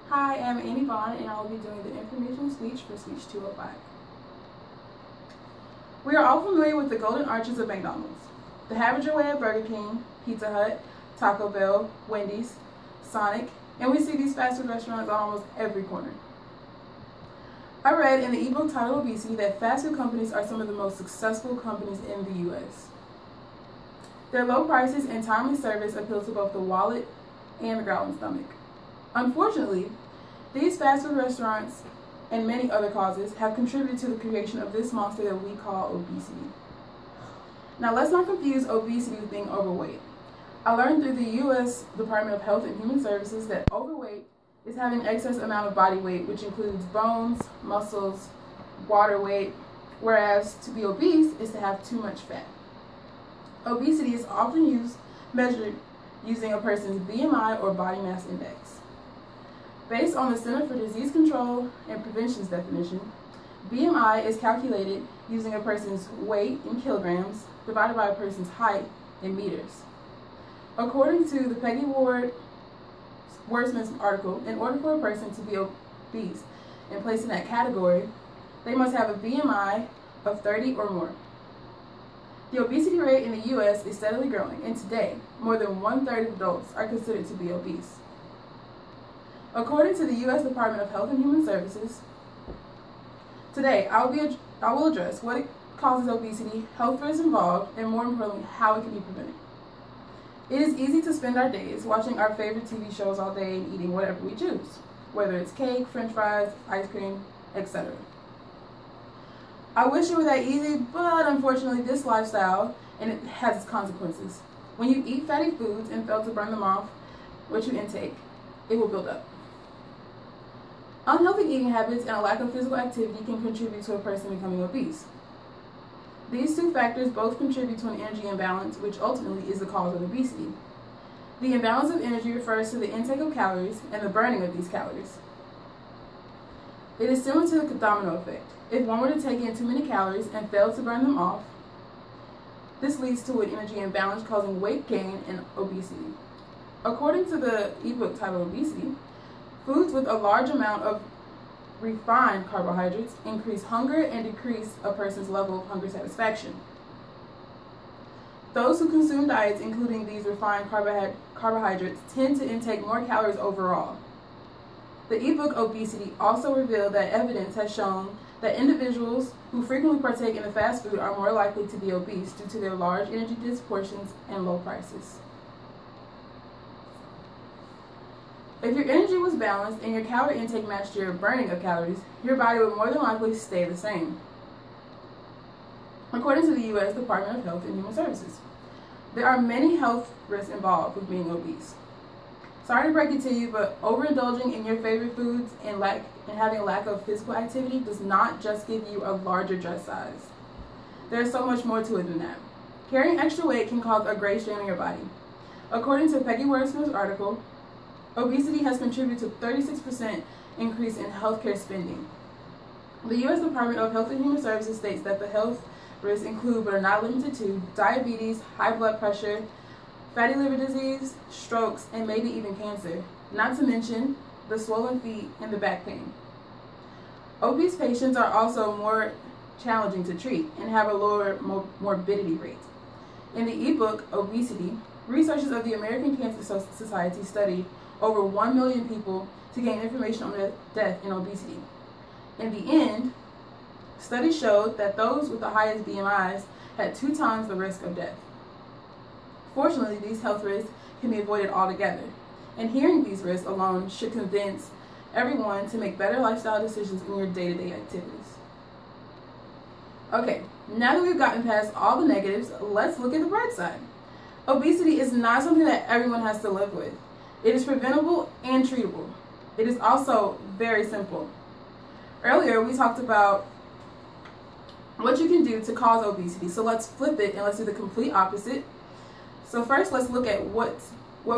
Hi, I'm Annie Bond, and I will be doing the informational speech for Speech 205. We are all familiar with the golden arches of McDonald's, the Have Your Way at Burger King, Pizza Hut, Taco Bell, Wendy's, Sonic, and we see these fast food restaurants on almost every corner. I read in the ebook titled Obesity that fast food companies are some of the most successful companies in the U.S. Their low prices and timely service appeal to both the wallet and the growling stomach. Unfortunately, these fast food restaurants and many other causes have contributed to the creation of this monster that we call obesity. Now, let's not confuse obesity with being overweight. I learned through the U.S. Department of Health and Human Services that overweight is having excess amount of body weight, which includes bones, muscles, water weight, whereas to be obese is to have too much fat. Obesity is often measured using a person's BMI or body mass index. Based on the Center for Disease Control and Prevention's definition, BMI is calculated using a person's weight in kilograms divided by a person's height in meters. According to the Peggy Wordsmith's article, in order for a person to be obese and placed in that category, they must have a BMI of 30 or more. The obesity rate in the U.S. is steadily growing, and today, more than 1/3 of adults are considered to be obese. According to the U.S. Department of Health and Human Services, today I will address what causes obesity, health risks involved, and more importantly, how it can be prevented. It is easy to spend our days watching our favorite TV shows all day and eating whatever we choose, whether it's cake, french fries, ice cream, etc. I wish it were that easy, but unfortunately this lifestyle, and it has its consequences. When you eat fatty foods and fail to burn them off, what you intake, it will build up. Unhealthy eating habits and a lack of physical activity can contribute to a person becoming obese. These two factors both contribute to an energy imbalance, which ultimately is the cause of obesity. The imbalance of energy refers to the intake of calories and the burning of these calories. It is similar to the domino effect. If one were to take in too many calories and fail to burn them off, this leads to an energy imbalance causing weight gain and obesity. According to the ebook titled Obesity, foods with a large amount of refined carbohydrates increase hunger and decrease a person's level of hunger satisfaction. Those who consume diets including these refined carbohydrates tend to intake more calories overall. The ebook Obesity also revealed that evidence has shown that individuals who frequently partake in the fast food are more likely to be obese due to their large energy portions and low prices. If your energy was balanced and your calorie intake matched your burning of calories, your body would more than likely stay the same. According to the U.S. Department of Health and Human Services, there are many health risks involved with being obese. Sorry to break it to you, but overindulging in your favorite foods and having a lack of physical activity does not just give you a larger dress size. There's so much more to it than that. Carrying extra weight can cause a great strain on your body. According to Peggy Wordsmith's article, obesity has contributed to 36% increase in healthcare spending. The U.S. Department of Health and Human Services states that the health risks include, but are not limited to, diabetes, high blood pressure, fatty liver disease, strokes, and maybe even cancer, not to mention the swollen feet and the back pain. Obese patients are also more challenging to treat and have a lower morbidity rate. In the ebook Obesity, researchers of the American Cancer Society studied over 1 million people to gain information on death in obesity. In the end, studies showed that those with the highest BMIs had 2 times the risk of death. Fortunately, these health risks can be avoided altogether, and hearing these risks alone should convince everyone to make better lifestyle decisions in your day-to-day activities. Okay, now that we've gotten past all the negatives, let's look at the bright side. Obesity is not something that everyone has to live with. It is preventable and treatable. It is also very simple. Earlier, we talked about what you can do to cause obesity, so let's flip it and let's do the complete opposite. So first, let's look at what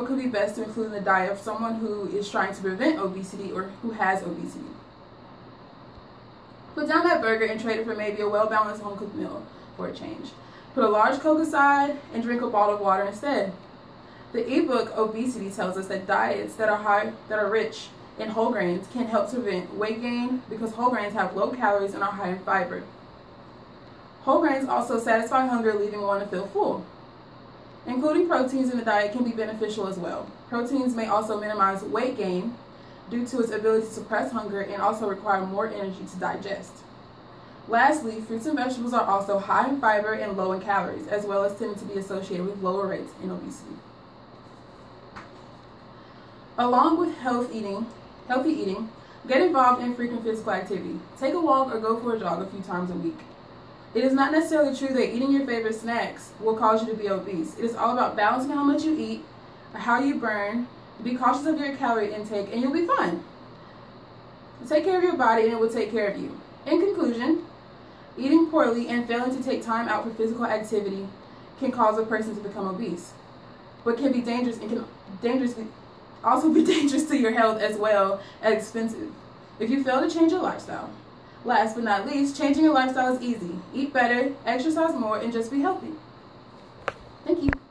could be best to include in the diet of someone who is trying to prevent obesity or who has obesity. Put down that burger and trade it for maybe a well-balanced home-cooked meal for a change. Put a large Coke aside and drink a bottle of water instead. The ebook Obesity tells us that diets that are rich in whole grains can help prevent weight gain because whole grains have low calories and are high in fiber. Whole grains also satisfy hunger, leaving one to feel full. Including proteins in the diet can be beneficial as well. Proteins may also minimize weight gain due to its ability to suppress hunger and also require more energy to digest. Lastly, fruits and vegetables are also high in fiber and low in calories, as well as tending to be associated with lower rates in obesity. Along with healthy eating, get involved in frequent physical activity. Take a walk or go for a jog a few times a week. It is not necessarily true that eating your favorite snacks will cause you to be obese. It is all about balancing how much you eat, how you burn. Be cautious of your calorie intake, and you'll be fine. Take care of your body, and it will take care of you. In conclusion, eating poorly and failing to take time out for physical activity can cause a person to become obese, but can be dangerous and can also be dangerous to your health as well as expensive if you fail to change your lifestyle. Last but not least, changing your lifestyle is easy. Eat better, exercise more, and just be healthy. Thank you.